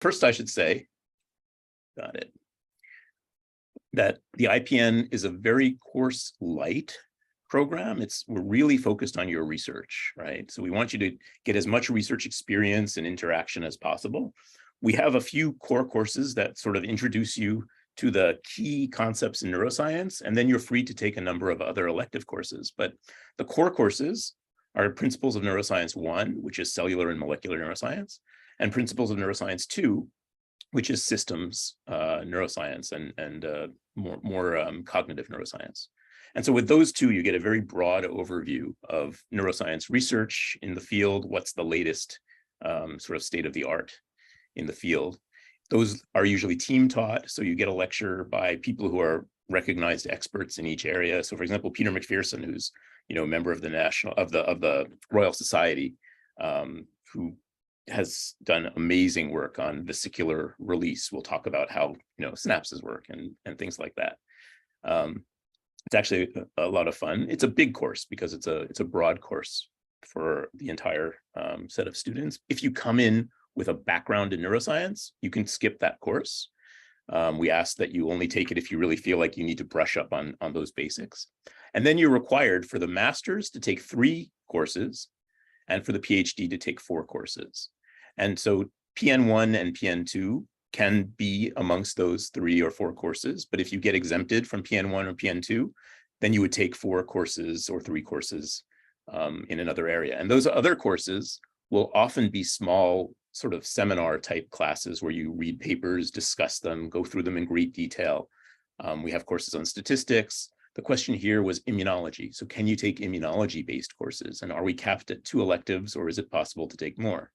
first I should say, got it, that the IPN is a very course light program. We're really focused on your research, right? So we want you to get as much research experience and interaction as possible. We have a few core courses that sort of introduce you to the key concepts in neuroscience, and then you're free to take a number of other elective courses. But the core courses are Principles of Neuroscience 1, which is cellular and molecular neuroscience, and Principles of Neuroscience 2, which is systems neuroscience and more cognitive neuroscience. And so with those two, you get a very broad overview of neuroscience research in the field, what's the latest sort of state of the art in the field. Those are usually team taught, so you get a lecture by people who are recognized experts in each area. So for example, Peter McPherson, who's a member of the Royal Society, who has done amazing work on vesicular release. We'll talk about how synapses work and things like that. It's actually a lot of fun. It's a big course because it's a broad course for the entire set of students. If you come in with a background in neuroscience, you can skip that course. We ask that you only take it if you really feel like you need to brush up on those basics. And then you're required for the master's to take 3 courses and for the PhD to take 4 courses. And so PN1 and PN2 can be amongst those 3 or 4 courses, but if you get exempted from PN1 or PN2, then you would take 4 courses or 3 courses in another area. And those other courses will often be small sort of seminar type classes where you read papers, discuss them, go through them in great detail. We have courses on statistics. The question here was immunology. So can you take immunology-based courses? And are we capped at 2 electives, or is it possible to take more?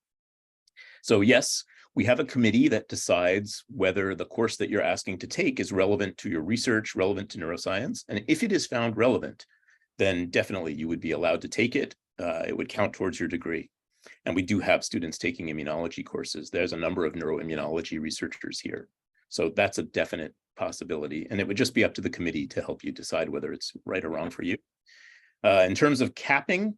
So yes, we have a committee that decides whether the course that you're asking to take is relevant to your research, relevant to neuroscience. And if it is found relevant, then definitely you would be allowed to take it. It would count towards your degree. And we do have students taking immunology courses. There's a number of neuroimmunology researchers here. So that's a definite possibility. And it would just be up to the committee to help you decide whether it's right or wrong for you. In terms of capping,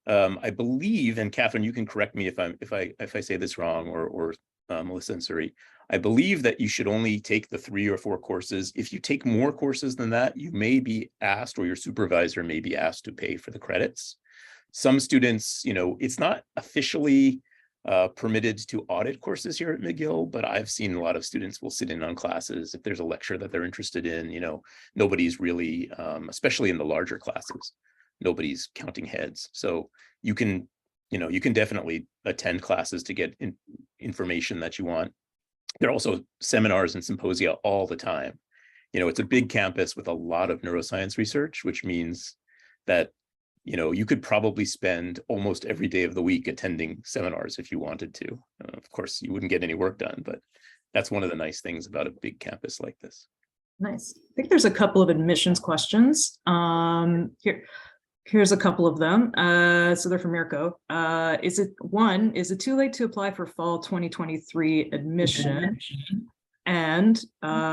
I believe, and Catherine, you can correct me if I say this wrong, or Melissa and Suri, I believe that you should only take the 3 or 4 courses. If you take more courses than that, you may be asked, or your supervisor may be asked to pay for the credits. Some students, it's not officially permitted to audit courses here at McGill, but I've seen a lot of students will sit in on classes. If there's a lecture that they're interested in, nobody's really, especially in the larger classes, nobody's counting heads. So you can definitely attend classes to get information that you want. There are also seminars and symposia all the time. It's a big campus with a lot of neuroscience research, which means that you could probably spend almost every day of the week attending seminars if you wanted to. Of course, you wouldn't get any work done, but that's one of the nice things about a big campus like this. Nice. I think there's a couple of admissions questions. Here's a couple of them. So they're from Mirko. Is it too late to apply for fall 2023 admission? And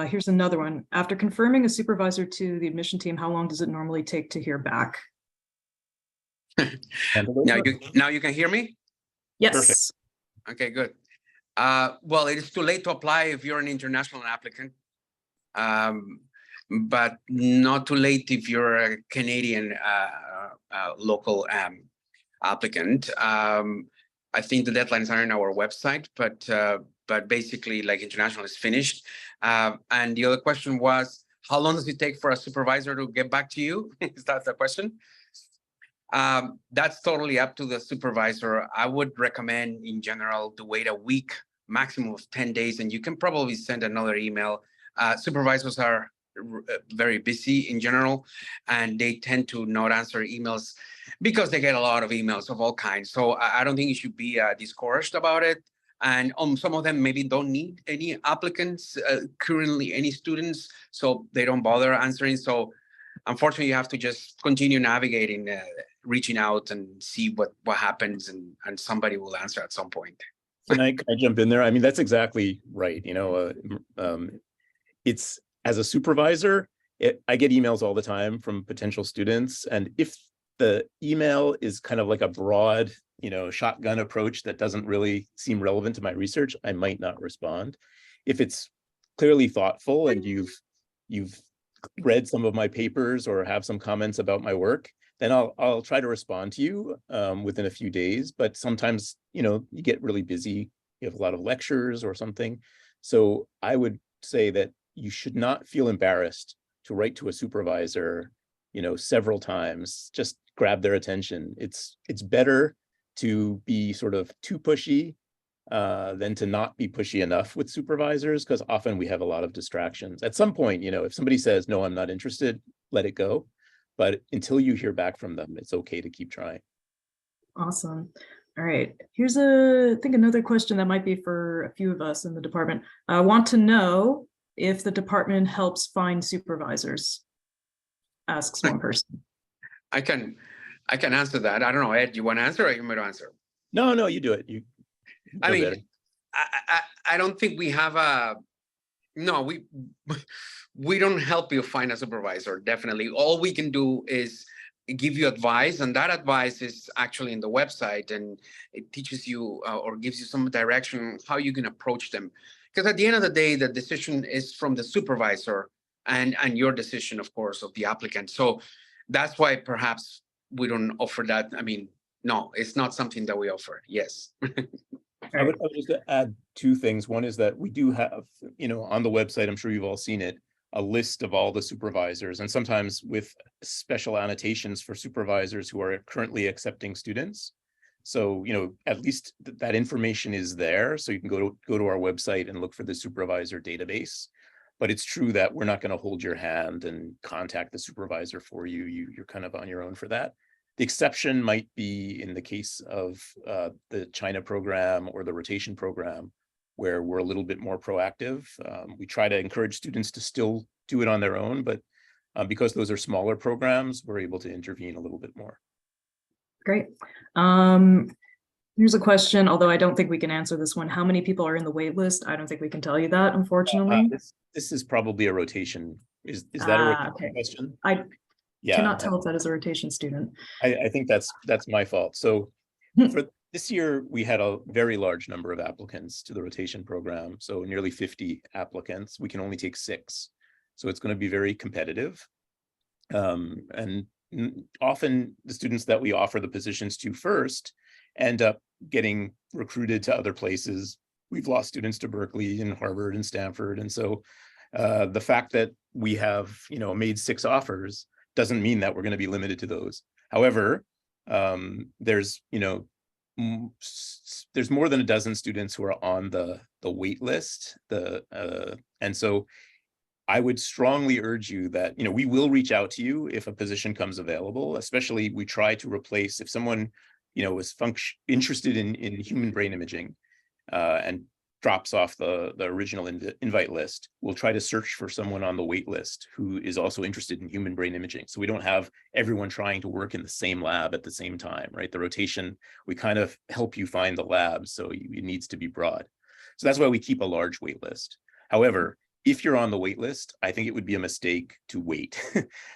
here's another one. After confirming a supervisor to the admission team, how long does it normally take to hear back? Now you can hear me? Yes. Perfect. Okay, good. Well, it is too late to apply if you're an international applicant, but not too late if you're a Canadian local applicant. I think the deadlines are on our website, but basically, like, international is finished. And the other question was, how long does it take for a supervisor to get back to you? Is that the question? That's totally up to the supervisor. I would recommend, in general, to wait a week, maximum of 10 days, and you can probably send another email. Supervisors are very busy in general, and they tend to not answer emails because they get a lot of emails of all kinds. So I don't think you should be discouraged about it. And some of them maybe don't need any applicants, currently any students, so they don't bother answering. So unfortunately, you have to just continue navigating, reaching out and see what happens, and somebody will answer at some point. Can I jump in there? I mean, that's exactly right. It's, as a supervisor, I get emails all the time from potential students. And if the email is kind of like a broad shotgun approach that doesn't really seem relevant to my research, I might not respond. If it's clearly thoughtful and you've read some of my papers or have some comments about my work, then I'll try to respond to you within a few days. But sometimes, you get really busy, you have a lot of lectures or something. So I would say that you should not feel embarrassed to write to a supervisor, several times, just grab their attention. It's better to be sort of too pushy than to not be pushy enough with supervisors, because often we have a lot of distractions. At some point, if somebody says, no, I'm not interested, let it go. But until you hear back from them, it's okay to keep trying. Awesome. All right. Here's I think another question that might be for a few of us in the department. I want to know if the department helps find supervisors, asks one person. I can answer that. I don't know, Ed, you want to answer or you might answer? No, you do it. I mean, better. I don't think we have we don't help you find a supervisor, definitely. All we can do is give you advice, and that advice is actually in the website, and it teaches you or gives you some direction how you can approach them. Because at the end of the day, the decision is from the supervisor and your decision, of course, of the applicant. So that's why perhaps we don't offer that. I mean, no, it's not something that we offer. Yes. I would just add two things. One is that we do have, on the website, I'm sure you've all seen it, a list of all the supervisors, and sometimes with special annotations for supervisors who are currently accepting students. So, at least that information is there. So you can go to our website and look for the supervisor database. But it's true that we're not going to hold your hand and contact the supervisor for you. You're kind of on your own for that. The exception might be in the case of the China program or the rotation program, where we're a little bit more proactive. We try to encourage students to still do it on their own, but because those are smaller programs, we're able to intervene a little bit more. Great. Here's a question, although I don't think we can answer this one. How many people are in the wait list? I don't think we can tell you that, unfortunately. This is probably a rotation. Is that a rotation question? I cannot tell if that is a rotation student. I think that's my fault. So for this year, we had a very large number of applicants to the rotation program. So nearly 50 applicants. We can only take 6. So it's going to be very competitive. And often the students that we offer the positions to first end up getting recruited to other places. We've lost students to Berkeley and Harvard and Stanford. And so the fact that we have, made 6 offers doesn't mean that we're going to be limited to those. However, there's more than a dozen students who are on the wait list. And so I would strongly urge you that, we will reach out to you if a position comes available. Especially we try to replace, if someone, is interested in human brain imaging and drops off the original invite list, we'll try to search for someone on the wait list who is also interested in human brain imaging. So we don't have everyone trying to work in the same lab at the same time, right? The rotation, we kind of help you find the lab, so it needs to be broad. So that's why we keep a large wait list. However, if you're on the wait list, I think it would be a mistake to wait.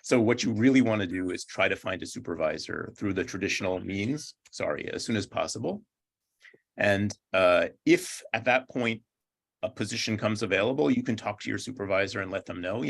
So what you really want to do is try to find a supervisor through the traditional means, as soon as possible. And if at that point a position comes available, you can talk to your supervisor and let them know.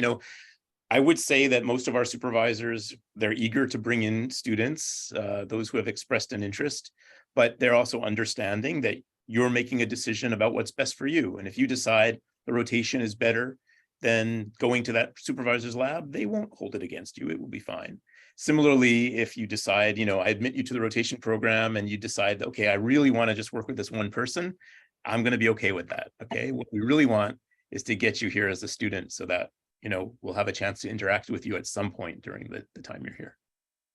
I would say that most of our supervisors, they're eager to bring in students, those who have expressed an interest, but they're also understanding that you're making a decision about what's best for you. And if you decide the rotation is better than going to that supervisor's lab, they won't hold it against you. It will be fine. Similarly, if you decide, I admit you to the rotation program and you decide, okay, I really want to just work with this one person, I'm going to be okay with that. Okay. What we really want is to get you here as a student so that, we'll have a chance to interact with you at some point during the time you're here.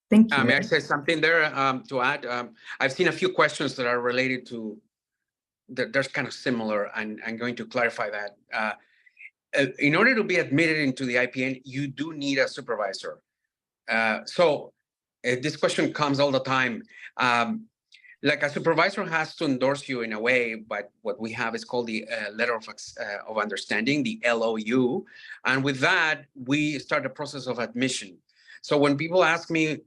Thank you. May I say something there to add? I've seen a few questions that are related to, they're kind of similar, and I'm going to clarify that. In order to be admitted into the IPN, you do need a supervisor. So this question comes all the time. Like a supervisor has to endorse you in a way, but what we have is called the letter of understanding, the LOU. And with that, we start the process of admission. So when people ask me,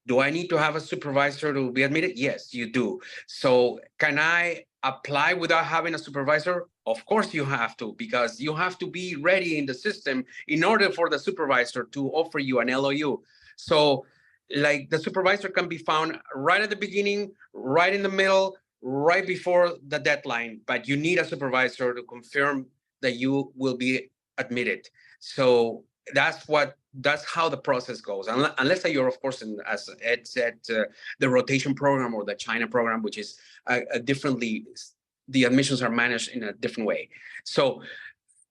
Do I need to have a supervisor to be admitted? Yes, you do. So can I apply without having a supervisor? Of course you have to, because you have to be ready in the system in order for the supervisor to offer you an LOU. So like the supervisor can be found right at the beginning, right in the middle, right before the deadline, but you need a supervisor to confirm that you will be admitted. So that's how the process goes. Unless you're, of course, as Ed said, the rotation program or the China program, which is a differently, the admissions are managed in a different way. So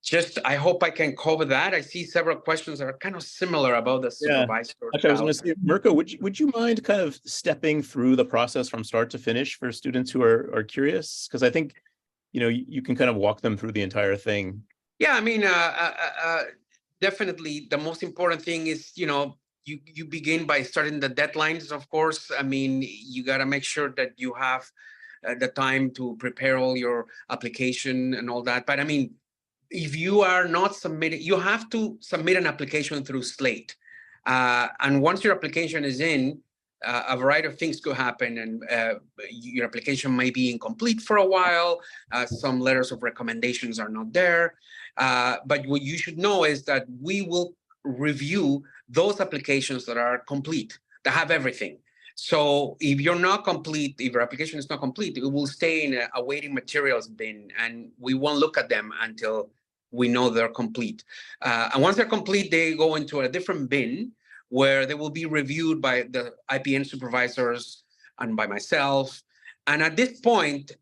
just, I hope I can cover that. I see several questions that are kind of similar about the supervisor. Actually, I was going to say, Mirko, would you mind kind of stepping through the process from start to finish for students who are curious? Because I think, you can kind of walk them through the entire thing. Yeah, I mean, definitely the most important thing is, you begin by starting the deadlines, of course. I mean, you got to make sure that you have the time to prepare all your application and all that. But I mean, if you are not submitted, you have to submit an application through Slate. And once your application is in, a variety of things could happen, and your application may be incomplete for a while. Some letters of recommendations are not there. But what you should know is that we will review those applications that are complete, that have everything. So if you're not complete, if your application is not complete, it will stay in a waiting materials bin, and we won't look at them until we know they're complete. And once they're complete, they go into a different bin where they will be reviewed by the IPN supervisors and by myself. And at this point,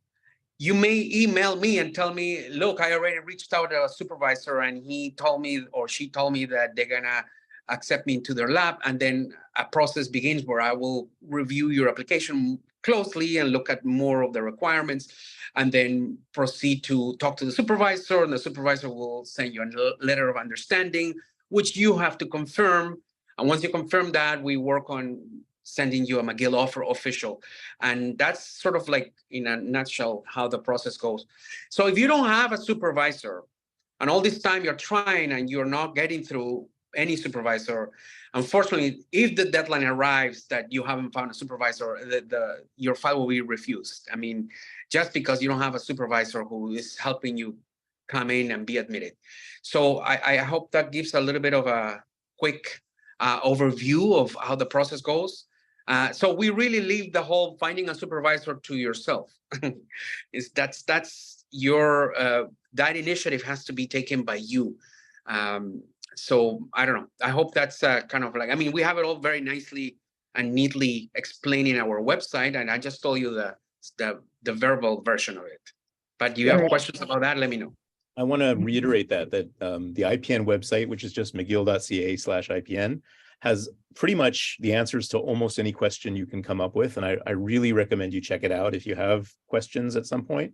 you may email me and tell me, look, I already reached out to a supervisor and he told me or she told me that they're gonna accept me into their lab. And then a process begins where I will review your application closely and look at more of the requirements, and then proceed to talk to the supervisor, and the supervisor will send you a letter of understanding, which you have to confirm. And once you confirm that, we work on sending you a McGill offer official. And that's sort of like, in a nutshell, how the process goes. So if you don't have a supervisor, and all this time you're trying and you're not getting through any supervisor, unfortunately, if the deadline arrives that you haven't found a supervisor, your file will be refused. I mean, just because you don't have a supervisor who is helping you come in and be admitted. So I hope that gives a little bit of a quick overview of how the process goes. So we really leave the whole finding a supervisor to yourself. That's your that initiative has to be taken by you. So I don't know. I hope that's kind of like, I mean, we have it all very nicely and neatly explained in our website, and I just told you the verbal version of it. But do you have questions about that? Let me know. I want to reiterate that the IPN website, which is just mcgill.ca/IPN, has pretty much the answers to almost any question you can come up with. And I really recommend you check it out if you have questions at some point.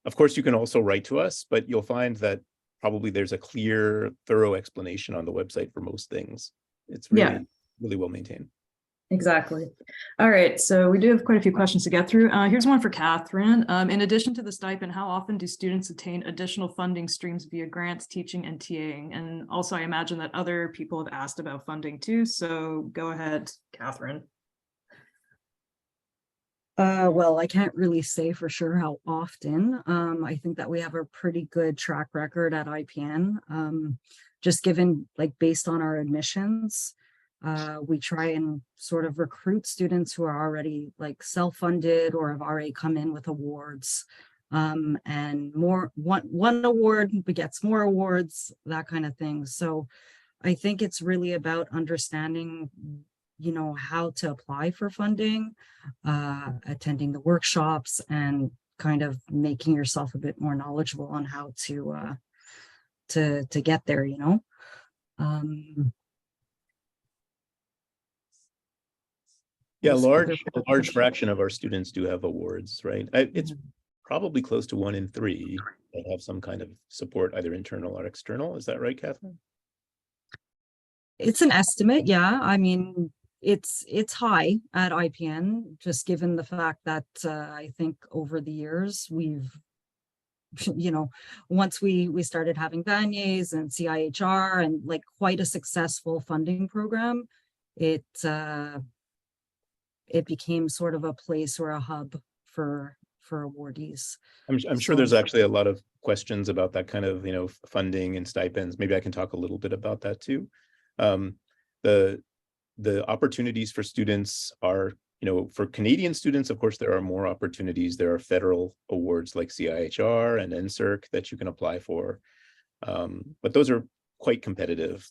Of course, you can also write to us, but you'll find that probably there's a clear, thorough explanation on the website for most things. It's really, really well maintained. Exactly. All right, so we do have quite a few questions to get through. Here's one for Catherine. In addition to the stipend, how often do students attain additional funding streams via grants, teaching, and TAing? And also, I imagine that other people have asked about funding too, so go ahead, Catherine. Well, I can't really say for sure how often. I think that we have a pretty good track record at IPN, just given, like, based on our admissions. We try and sort of recruit students who are already like self-funded or have already come in with awards, and one award begets more awards, that kind of thing. So I think it's really about understanding, how to apply for funding, attending the workshops, and kind of making yourself a bit more knowledgeable on how to get there, Yeah, a large fraction of our students do have awards, right? It's probably close to 1 in 3 that have some kind of support, either internal or external. Is that right, Catherine? It's an estimate, yeah. I mean, it's high at IPN, just given the fact that I think over the years we've, once we started having Vaniers and CIHR and like quite a successful funding program, it became sort of a place or a hub for awardees. I'm sure So- there's actually a lot of questions about that kind of, funding and stipends. Maybe I can talk a little bit about that too. The opportunities for students are, for Canadian students, of course, there are more opportunities. There are federal awards like CIHR and NSERC that you can apply for. But those are quite competitive.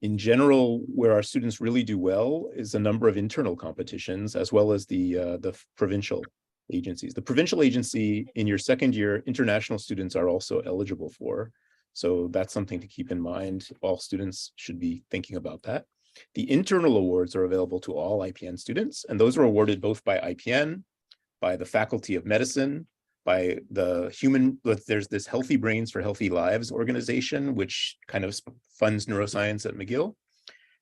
In general, where our students really do well is a number of internal competitions, as well as the provincial agencies. The provincial agency in your second year, international students are also eligible for. So that's something to keep in mind. All students should be thinking about that. The internal awards are available to all IPN students, and those are awarded both by IPN, by the Faculty of Medicine, by there's this Healthy Brains for Healthy Lives organization, which kind of funds neuroscience at McGill,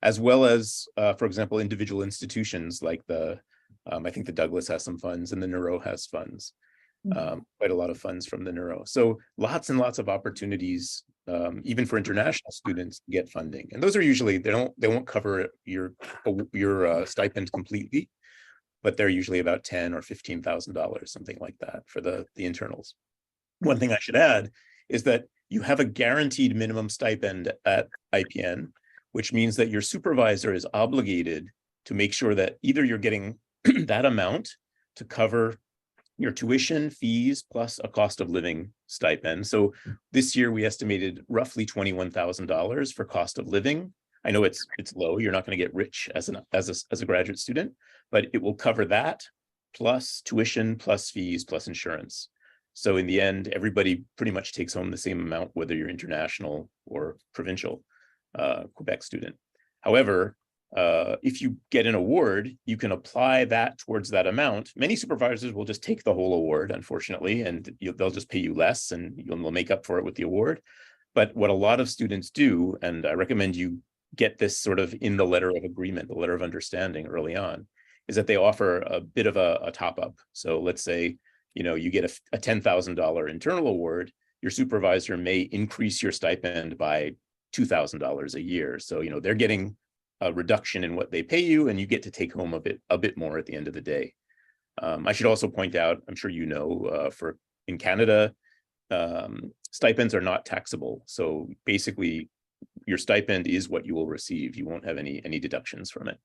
as well as, for example, individual institutions like I think the Douglas has some funds and the Neuro has funds, quite a lot of funds from the Neuro. So lots and lots of opportunities, even for international students to get funding. And those are usually, they won't cover your stipend completely, but they're usually about $10,000 or $15,000, something like that for the internals. One thing I should add is that you have a guaranteed minimum stipend at IPN, which means that your supervisor is obligated to make sure that either you're getting that amount to cover your tuition, fees, plus a cost of living stipend. So this year we estimated roughly $21,000 for cost of living. I know it's low. You're not going to get rich as a graduate student, but it will cover that plus tuition, plus fees, plus insurance. So in the end, everybody pretty much takes home the same amount, whether you're international or provincial Quebec student. However, if you get an award, you can apply that towards that amount. Many supervisors will just take the whole award, unfortunately, and they'll just pay you less and you'll make up for it with the award. But what a lot of students do, and I recommend you get this sort of in the letter of agreement, the letter of understanding early on, is that they offer a bit of a top up. So let's say, you get a $10,000 internal award, your supervisor may increase your stipend by $2,000 a year. So, they're getting a reduction in what they pay you, and you get to take home a bit more at the end of the day. I should also point out, I'm sure in Canada, stipends are not taxable. So basically, your stipend is what you will receive. You won't have any deductions from it.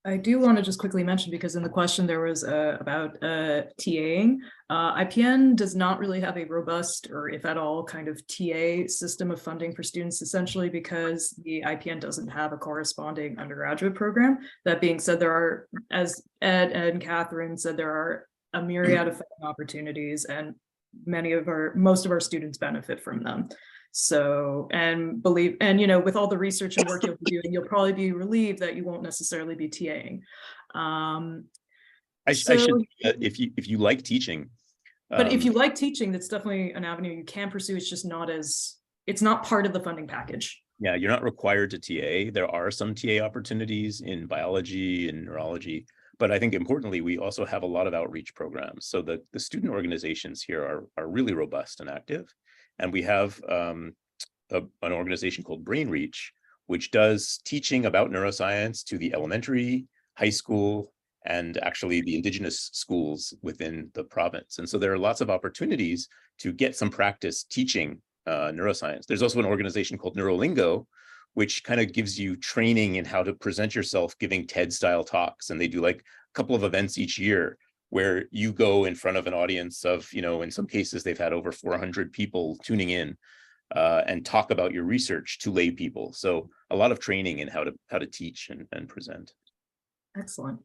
I do want to just quickly mention, because in the question there was about TAing. IPN does not really have a robust, or if at all, kind of TA system of funding for students, essentially because the IPN doesn't have a corresponding undergraduate program. That being said, there are, as Ed and Catherine said, there are a myriad of funding opportunities, and most of our students benefit from them. So, with all the research and work you'll be doing, you'll probably be relieved that you won't necessarily be TAing. I should, if you like teaching. But if you like teaching, that's definitely an avenue you can pursue. It's just it's not part of the funding package. Yeah, you're not required to TA. There are some TA opportunities in biology and neurology, but I think importantly, we also have a lot of outreach programs. So the student organizations here are really robust and active. And we have an organization called Brain Reach, which does teaching about neuroscience to the elementary, high school, and actually the Indigenous schools within the province. And so there are lots of opportunities to get some practice teaching neuroscience. There's also an organization called Neurolingo, which kind of gives you training in how to present yourself giving TED-style talks. And they do like a couple of events each year where you go in front of an audience of, in some cases, they've had over 400 people tuning in and talk about your research to lay people. So a lot of training in how to teach and present. Excellent.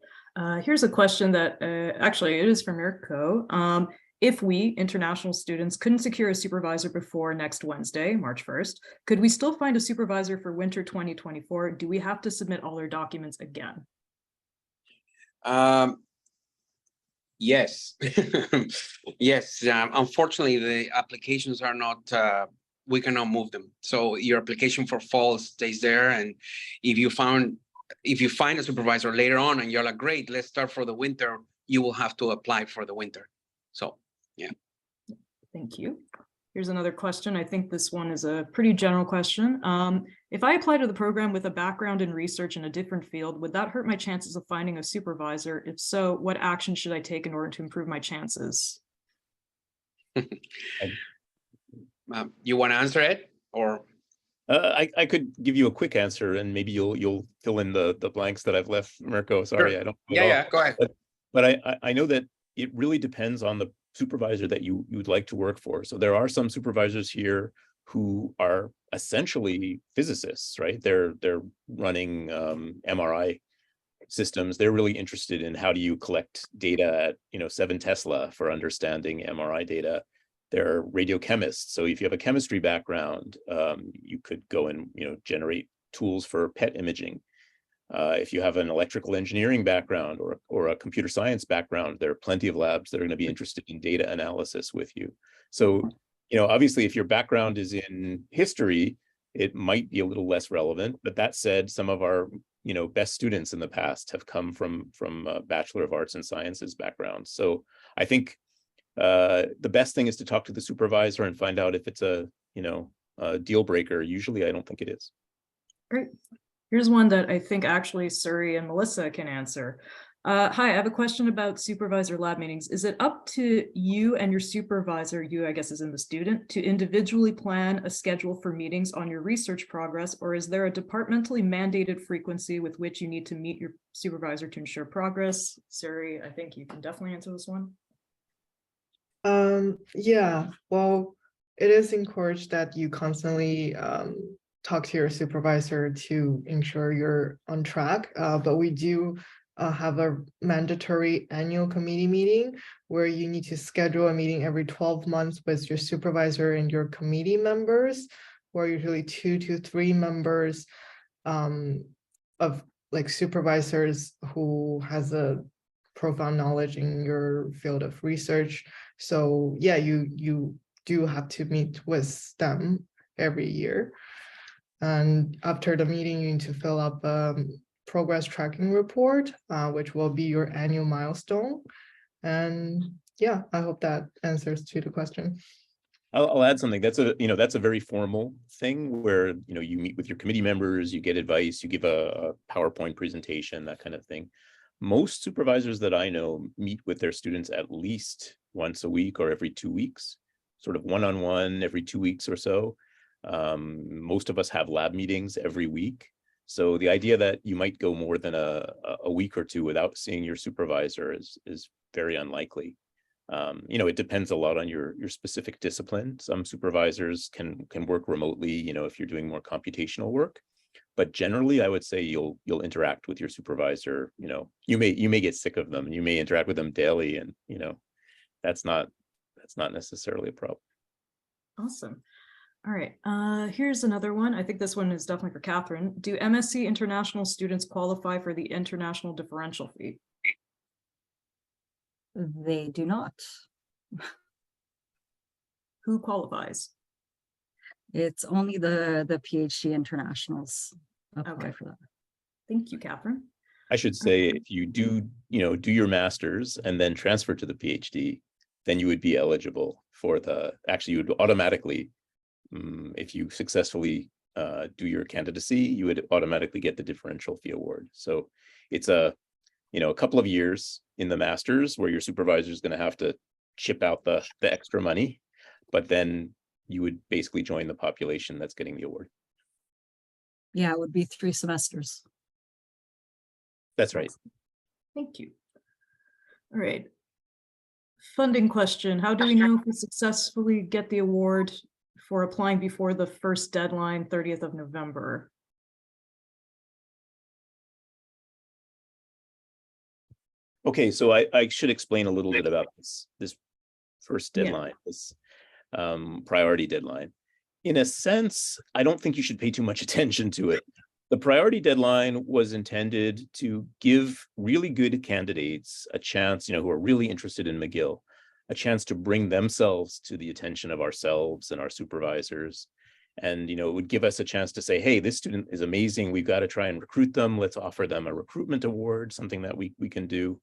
Here's a question that actually it is from Mirko. If we, international students, couldn't secure a supervisor before next Wednesday, March 1st, could we still find a supervisor for winter 2024? Do we have to submit all our documents again? Yes. Yes. Unfortunately, the applications are not, we cannot move them. So your application for fall stays there. And if you find a supervisor later on and you're like, great, let's start for the winter, you will have to apply for the winter. So, yeah. Thank you. Here's another question. I think this one is a pretty general question. If I apply to the program with a background in research in a different field, would that hurt my chances of finding a supervisor? If so, what action should I take in order to improve my chances? You want to answer it, or? I could give you a quick answer, and maybe you'll fill in the blanks that I've left, Mirko. Sorry, Sure. I don't. Yeah, go ahead. But I know that it really depends on the supervisor that you would like to work for. So there are some supervisors here who are essentially physicists, right? They're running MRI systems. They're really interested in how do you collect data at 7 Tesla for understanding MRI data. They're radiochemists. So if you have a chemistry background, you could go and generate tools for PET imaging. If you have an electrical engineering background or a computer science background, there are plenty of labs that are going to be interested in data analysis with you. So, obviously, if your background is in history, it might be a little less relevant. But that said, some of our best students in the past have come from a Bachelor of Arts and Sciences background. So I think the best thing is to talk to the supervisor and find out if it's a deal breaker. Usually, I don't think it is. Great. Here's one that I think actually Suri and Melissa can answer. Hi, I have a question about supervisor lab meetings. Is it up to you and your supervisor, you I guess is in the student, to individually plan a schedule for meetings on your research progress, or is there a departmentally mandated frequency with which you need to meet your supervisor to ensure progress? Suri, I think you can definitely answer this one. Yeah, well, it is encouraged that you constantly talk to your supervisor to ensure you're on track, but we do have a mandatory annual committee meeting where you need to schedule a meeting every 12 months with your supervisor and your committee members, or usually 2 to 3 members of like supervisors who has a profound knowledge in your field of research. So yeah, you do have to meet with them every year. And after the meeting, you need to fill up a progress tracking report, which will be your annual milestone. And yeah, I hope that answers to the question. I'll add something. That's a very formal thing where you meet with your committee members, you get advice, you give a PowerPoint presentation, that kind of thing. Most supervisors that I know meet with their students at least once a week or every 2 weeks, sort of one-on-one every 2 weeks or so. Most of us have lab meetings every week. So the idea that you might go more than a week or two without seeing your supervisor is very unlikely. It depends a lot on your specific discipline. Some supervisors can work remotely, if you're doing more computational work. But generally, I would say you'll interact with your supervisor. You may get sick of them and you may interact with them daily, and that's not necessarily a problem. Awesome. All right, here's another one. I think this one is definitely for Catherine. Do MSc international students qualify for the international differential fee? They do not. Who qualifies? It's only the PhD internationals apply Okay. for that. Thank you, Catherine. I should say if you do your master's and then transfer to the PhD, then you would be eligible for you would automatically, if you successfully do your candidacy, you would automatically get the differential fee award. So it's a couple of years in the master's where your supervisor is going to have to chip out the extra money, but then you would basically join the population that's getting the award. Yeah, it would be 3 semesters. That's right. Thank you. All right. Funding question. How do we know if we successfully get the award for applying before the first deadline, 30th of November? Okay, so I should explain a little bit about this first Yeah. deadline, this priority deadline. In a sense, I don't think you should pay too much attention to it. The priority deadline was intended to give really good candidates a chance, who are really interested in McGill, a chance to bring themselves to the attention of ourselves and our supervisors. And, it would give us a chance to say, hey, this student is amazing. We've got to try and recruit them. Let's offer them a recruitment award, something that we can do.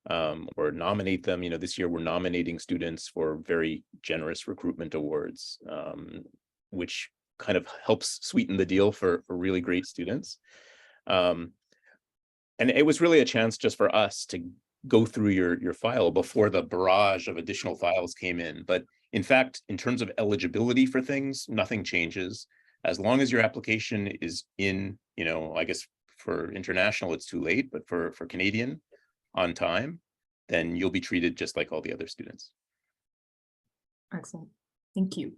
or nominate them. This year we're nominating students for very generous recruitment awards, which kind of helps sweeten the deal for really great students. And it was really a chance just for us to go through your file before the barrage of additional files came in. But in fact, in terms of eligibility for things, nothing changes. As long as your application is in, I guess for international, it's too late, but for Canadian on time, then you'll be treated just like all the other students. Excellent. Thank you.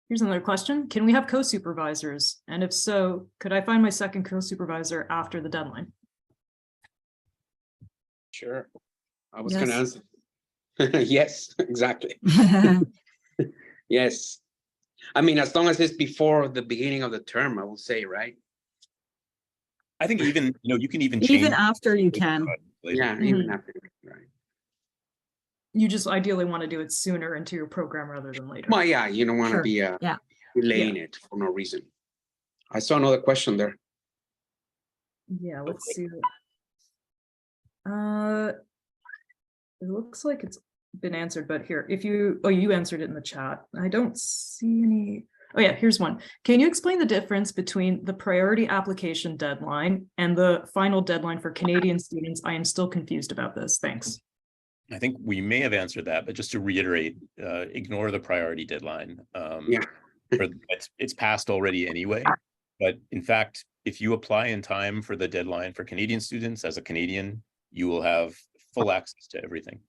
Here's another question. Can we have co-supervisors? And if so, could I find my second co-supervisor after the deadline? Sure. I was going to Yes. answer. Yes, exactly. Yes. I mean, as long as it's before the beginning of the term, I will say, right? I think even, you can even change. Even after you can. later. Yeah, even after, right? You just ideally want to do it sooner into your program rather than later. Well, yeah, you don't want to Sure. be Yeah. delaying it for no reason. I saw another question there. Yeah, let's see. It looks like it's been answered, but here, if you, you answered it in the chat. I don't see any. Oh yeah, here's one. Can you explain the difference between the priority application deadline and the final deadline for Canadian students? I am still confused about this. Thanks. I think we may have answered that, but just to reiterate, ignore the priority deadline. Yeah. It's passed already anyway. But in fact, if you apply in time for the deadline for Canadian students as a Canadian, you will have full access to everything.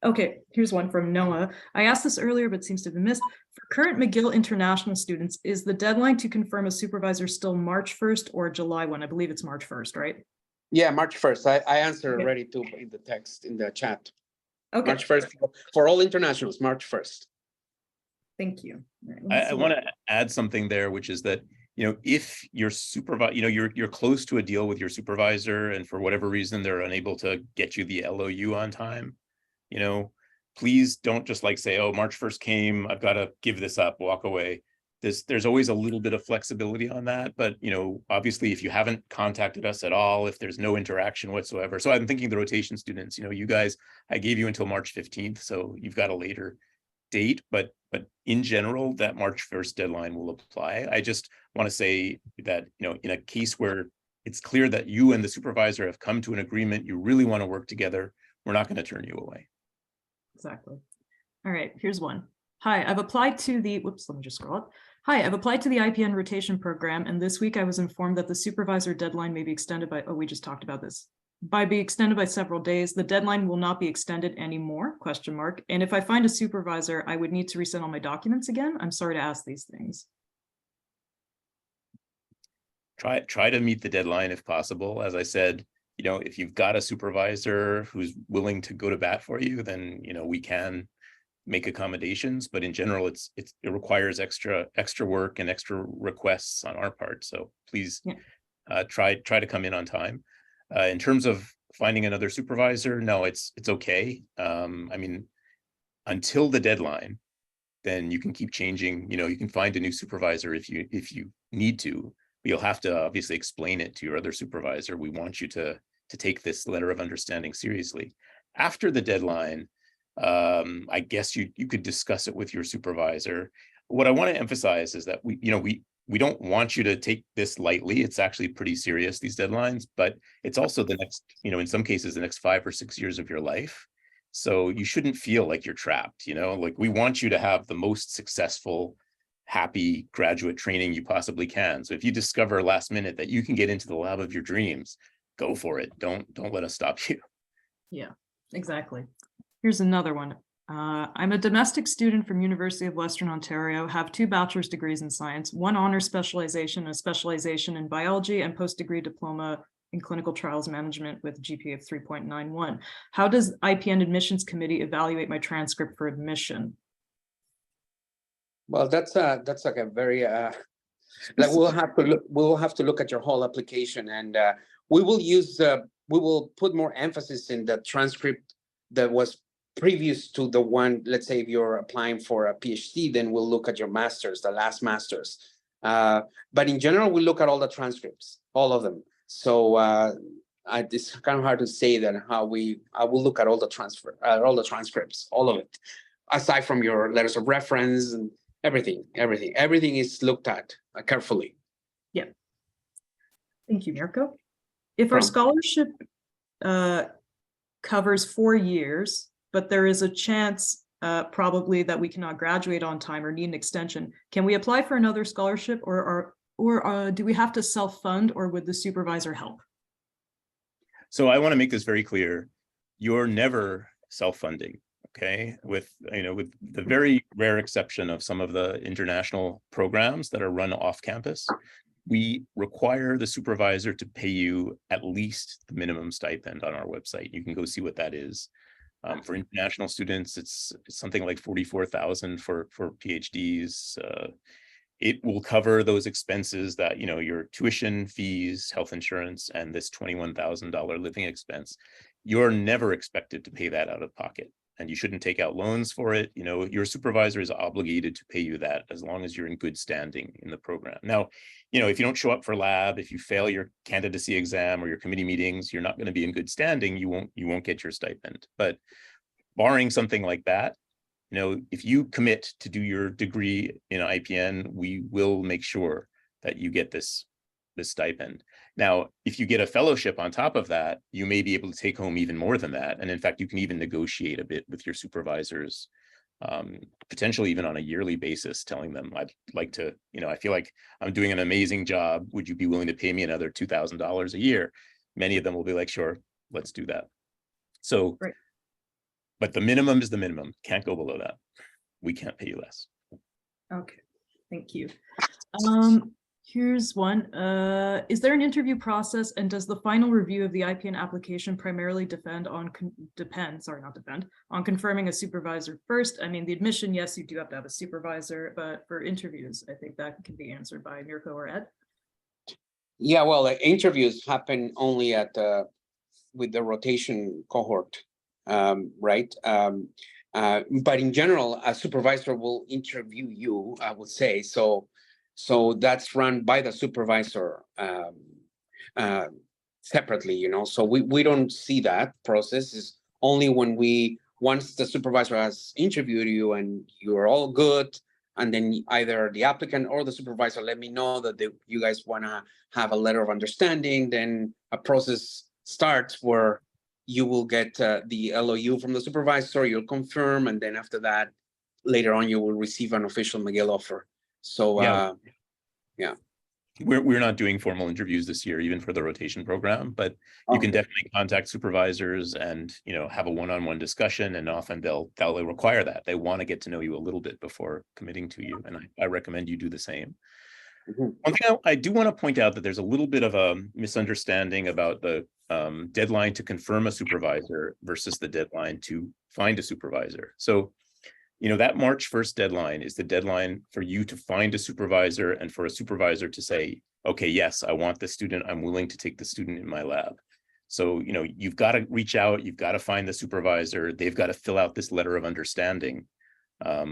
Okay, here's one from Noah. I asked this earlier, but seems to have been missed. For current McGill International students, is the deadline to confirm a supervisor still March 1st or July 1? I believe it's March 1st, right? Yeah, March 1st. I answered Okay. already too in the text, in the chat. Okay, March 1st for all internationals, March 1st. thank you. All right, let me I see want what- to add something there, which is that, if your supervisor, you're close to a deal with your supervisor and for whatever reason, they're unable to get you the LOU on time, please don't just say, oh, March 1st came, I've got to give this up, walk away. There's always a little bit of flexibility on that, but obviously if you haven't contacted us at all, if there's no interaction whatsoever. So I'm thinking the rotation students, you guys, I gave you until March 15th, so you've got a later date, but in general, that March 1st deadline will apply. I just want to say that, in a case where it's clear that you and the supervisor have come to an agreement, you really want to work together, we're not going to turn you away. Exactly. All right, here's one. Hi, I've applied to the, whoops, let me just scroll up. Hi, I've applied to the IPN rotation program, and this week I was informed that the supervisor deadline may be extended by, we just talked about this. Be extended by several days. The deadline will not be extended anymore, ? And if I find a supervisor, I would need to resend all my documents again. I'm sorry to ask these things. Try to meet the deadline if possible. As I said, if you've got a supervisor who's willing to go to bat for you, then, we can make accommodations, but in general, it requires extra work and extra requests on our part. So please try to come in on time. In terms of finding another supervisor, no, it's okay. I mean, until the deadline, then you can keep changing, you can find a new supervisor if you need to. You'll have to obviously explain it to your other supervisor. We want you to take this letter of understanding seriously. After the deadline, I guess you could discuss it with your supervisor. What I want to emphasize is that we don't want you to take this lightly. It's actually pretty serious, these deadlines, but it's also the next, in some cases, the next 5 or 6 years of your life. So you shouldn't feel like you're trapped, we want you to have the most successful, happy graduate training you possibly can. So if you discover last minute that you can get into the lab of your dreams, go for it. Don't let us stop you. Yeah, exactly. Here's another one. I'm a domestic student from University of Western Ontario, have 2 bachelor's degrees in science, 1 honors specialization, a specialization in biology, and post-degree diploma in clinical trials management with a GPA of 3.91. How does IPN admissions committee evaluate my transcript for admission? Well, that's like a very we'll have to look at your whole application, and we will put more emphasis in the transcript that was previous to the one. Let's say if you're applying for a PhD, then we'll look at your master's, the last master's. But in general, we look at all the transcripts, all of them. So it's kind of hard to say that I will look at all the transcripts, all of it, aside from your letters of reference and everything is looked at carefully. Thank you, Mirko. If our scholarship covers 4 years, but there is a chance probably that we cannot graduate on time or need an extension, can we apply for another scholarship, or do we have to self-fund, or would the supervisor help? So I want to make this very clear. You're never self-funding, okay? With the very rare exception of some of the international programs that are run off campus, we require the supervisor to pay you at least the minimum stipend on our website. You can go see what that is. For international students, it's something like 44,000 for PhDs. It will cover those expenses that, your tuition, fees, health insurance, and this $21,000 living expense. You're never expected to pay that out of pocket, and you shouldn't take out loans for it. Your supervisor is obligated to pay you that as long as you're in good standing in the program. Now, if you don't show up for lab, if you fail your candidacy exam or your committee meetings, you're not going to be in good standing. You won't get your stipend. But barring something like that, if you commit to do your degree in IPN, we will make sure that you get this stipend. Now, if you get a fellowship on top of that, you may be able to take home even more than that. And in fact, you can even negotiate a bit with your supervisors, potentially even on a yearly basis, telling them, I'd like to, I feel like I'm doing an amazing job. Would you be willing to pay me another $2,000 a year? Many of them will be like, sure, let's do that. So, right. But the minimum is the minimum. Can't go below that. We can't pay you less. Okay, thank you. Here's one. Is there an interview process, and does the final review of the IPN application primarily depend on confirming a supervisor first? I mean, the admission, yes, you do have to have a supervisor, but for interviews, I think that can be answered by Mirko or Ed. Yeah, well, the interviews happen only with the rotation cohort, right? But in general, a supervisor will interview you, I would say. So that's run by the supervisor separately, So we don't see that process. Is only when once the supervisor has interviewed you and you're all good, and then either the applicant or the supervisor let me know that you guys want to have a letter of understanding, then a process starts where you will get the LOU from the supervisor, you'll confirm, and then after that, later on, you will receive an official McGill offer. So, yeah. We're not doing formal interviews this year, even for the rotation program, but you can definitely contact supervisors and, have a one-on-one discussion, and often they'll require that. They want to get to know you a little bit before committing to you, and I recommend you do the same. Mm-hmm. One thing I do want to point out that there's a little bit of a misunderstanding about the deadline to confirm a supervisor versus the deadline to find a supervisor. So, that March 1st deadline is the deadline for you to find a supervisor and for a supervisor to say, okay, yes, I want the student. I'm willing to take the student in my lab. So, you've got to reach out. You've got to find the supervisor. They've got to fill out this letter of understanding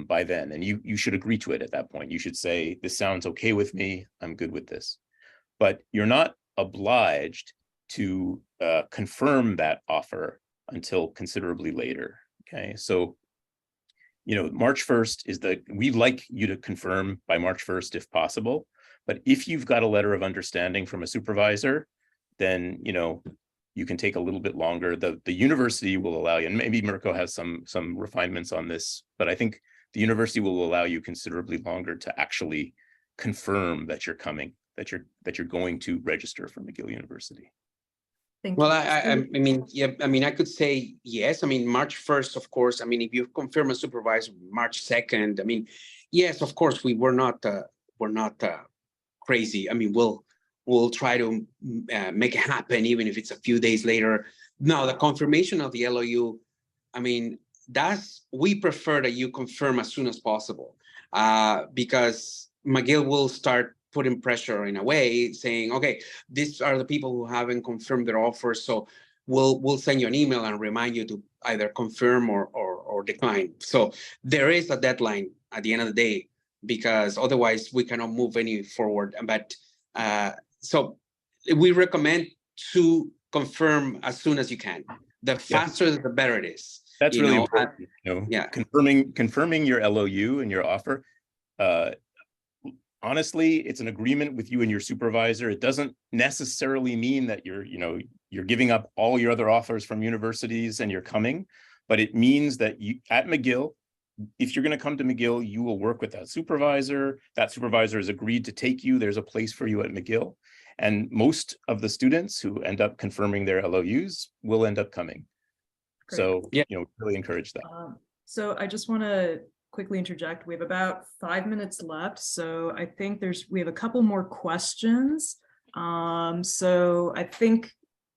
by then. And you should agree to it at that point. You should say, this sounds okay with me. I'm good with this. But you're not obliged to confirm that offer until considerably later. Okay, so March 1st we'd like you to confirm by March 1st if possible. But if you've got a letter of understanding from a supervisor, then you can take a little bit longer. The university will allow you, and maybe Mirko has some refinements on this, but I think the university will allow you considerably longer to actually confirm that you're coming, that you're going to register for McGill University. Well, I mean, yeah, I mean, I could say yes. I mean, March 1st, of course. I mean, if you confirm a supervisor March 2nd, I mean, yes, of course, we're not crazy. I mean, we'll try to make it happen, even if it's a few days later. No, the confirmation of the LOU, I mean, we prefer that you confirm as soon as possible, because McGill will start putting pressure in a way, saying, okay, these are the people who haven't confirmed their offers, so we'll send you an email and remind you to either confirm or decline. So there is a deadline at the end of the day, because otherwise we cannot move any forward. But so we recommend 2 confirm as soon as you can. The faster, the better it is. That's you really know, important. yeah. Confirming your LOU and your offer. Honestly, it's an agreement with you and your supervisor. It doesn't necessarily mean that you're giving up all your other offers from universities and you're coming, but it means that you at McGill, if you're going to come to McGill, you will work with that supervisor. That supervisor has agreed to take you. There's a place for you at McGill. And most of the students who end up confirming their LOUs will end up coming. Great. So, Yeah. really encourage that. So I just want to quickly interject. We have about 5 minutes left. So I think we have a couple more questions. So I think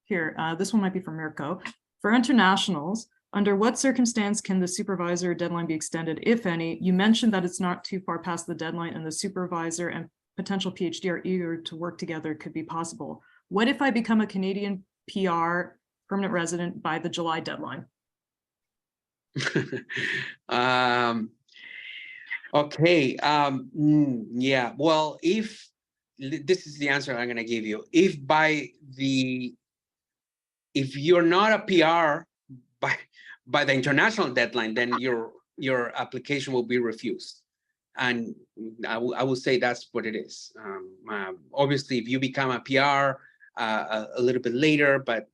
here, this one might be from Mirko. For internationals, under what circumstance can the supervisor deadline be extended, if any? You mentioned that it's not too far past the deadline and the supervisor and potential PhD are eager to work together could be possible. What if I become a Canadian PR permanent resident by the July deadline? Okay. Yeah. Well, if this is the answer I'm going to give you, if you're not a PR by the international deadline, then your application will be refused. And I will say that's what it is. Obviously, if you become a PR a little bit later, but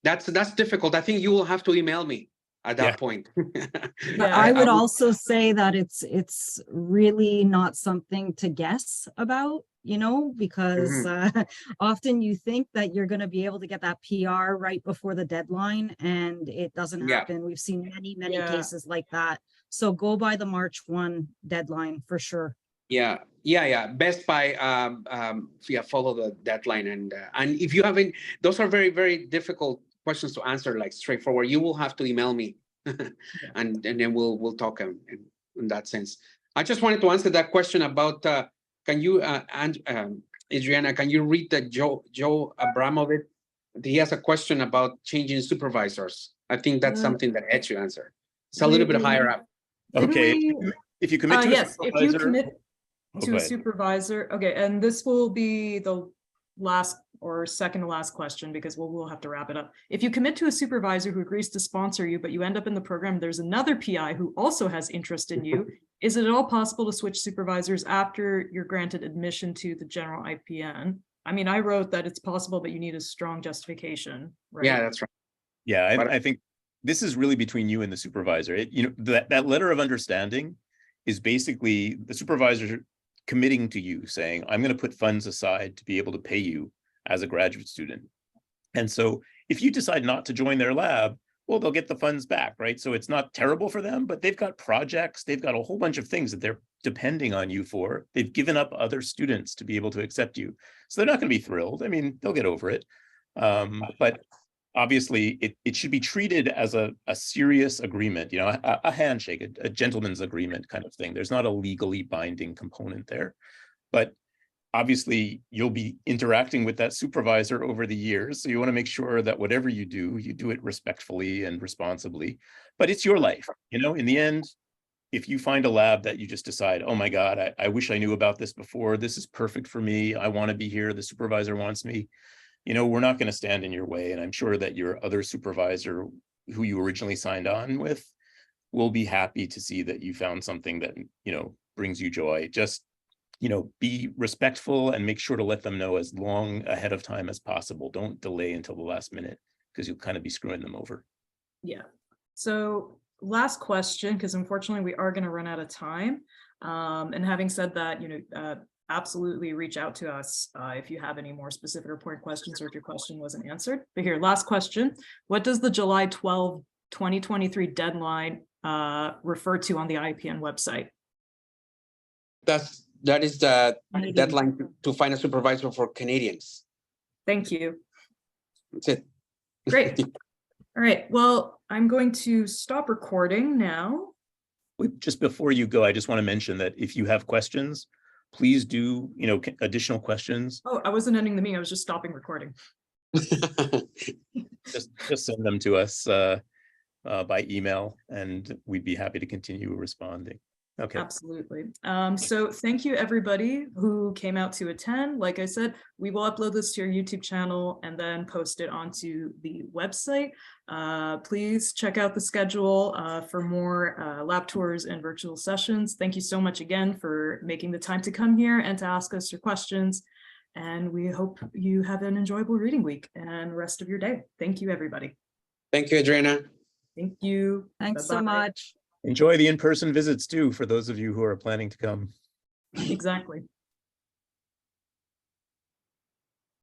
that's difficult. I think you will have to email me at that point. But I would also say that it's really not something to guess about, because often you think that you're going to be able to get that PR right before the deadline, and it doesn't happen. We've seen many cases like that. So go by the March 1 deadline for sure. Yeah. Best by follow the deadline, and if you haven't, those are very, very difficult questions to answer, like straightforward. You will have to email me, and then we'll talk in that sense. I just wanted to answer that question about can you Adriana, can you read the Joe Abramovich? He has a question about changing supervisors. I think that's something that Ed should answer. It's a little bit higher up. Okay, if you commit to a yes, supervisor, if you commit to a supervisor, okay, and this will be the last or second to last question because we'll have to wrap it up. If you commit to a supervisor who agrees to sponsor you, but you end up in the program, there's another PI who also has interest in you, is it at all possible to switch supervisors after you're granted admission to the general IPN? I mean, I wrote that it's possible, but you need a strong justification, right? Yeah, that's right. Yeah, I think this is really between you and the supervisor. That letter of understanding is basically the supervisor committing to you, saying, I'm going to put funds aside to be able to pay you as a graduate student. And so if you decide not to join their lab, well, they'll get the funds back, right? So it's not terrible for them, but they've got projects, they've got a whole bunch of things that they're depending on you for. They've given up other students to be able to accept you. So they're not going to be thrilled. I mean, they'll get over it. But obviously, it should be treated as a serious agreement, a handshake, a gentleman's agreement kind of thing. There's not a legally binding component there. But obviously, you'll be interacting with that supervisor over the years. So you want to make sure that whatever you do it respectfully and responsibly. But it's your life. In the end, if you find a lab that you just decide, oh my God, I wish I knew about this before. This is perfect for me. I want to be here. The supervisor wants me. We're not going to stand in your way. And I'm sure that your other supervisor who you originally signed on with will be happy to see that you found something that, brings you joy. Just, be respectful and make sure to let them know as long ahead of time as possible. Don't delay until the last minute because you'll kind of be screwing them over. Yeah. So last question, because unfortunately we are going to run out of time. And having said that, absolutely reach out to us if you have any more specific or point questions or if your question wasn't answered. But here, last question. What does the July 12, 2023 deadline refer to on the IPN website? That is the deadline to find a supervisor for Canadians. Thank you. That's it. Great. All right. Well, I'm going to stop recording now. Just before you go, I just want to mention that if you have questions, please do, additional questions. Oh, I wasn't ending the meeting. I was just stopping recording. just send them to us by email, and we'd be happy to continue responding. Okay, Absolutely. So thank you, everybody who came out to attend. Like I said, we will upload this to your YouTube channel and then post it onto the website. Please check out the schedule for more lab tours and virtual sessions. Thank you so much again for making the time to come here and to ask us your questions. And we hope you have an enjoyable reading week and rest of your day. Thank you, everybody. Thank you, Adriana. Thank you. Thanks so Bye-bye. much. enjoy the in-person visits too, for those of you who are planning to come. Exactly.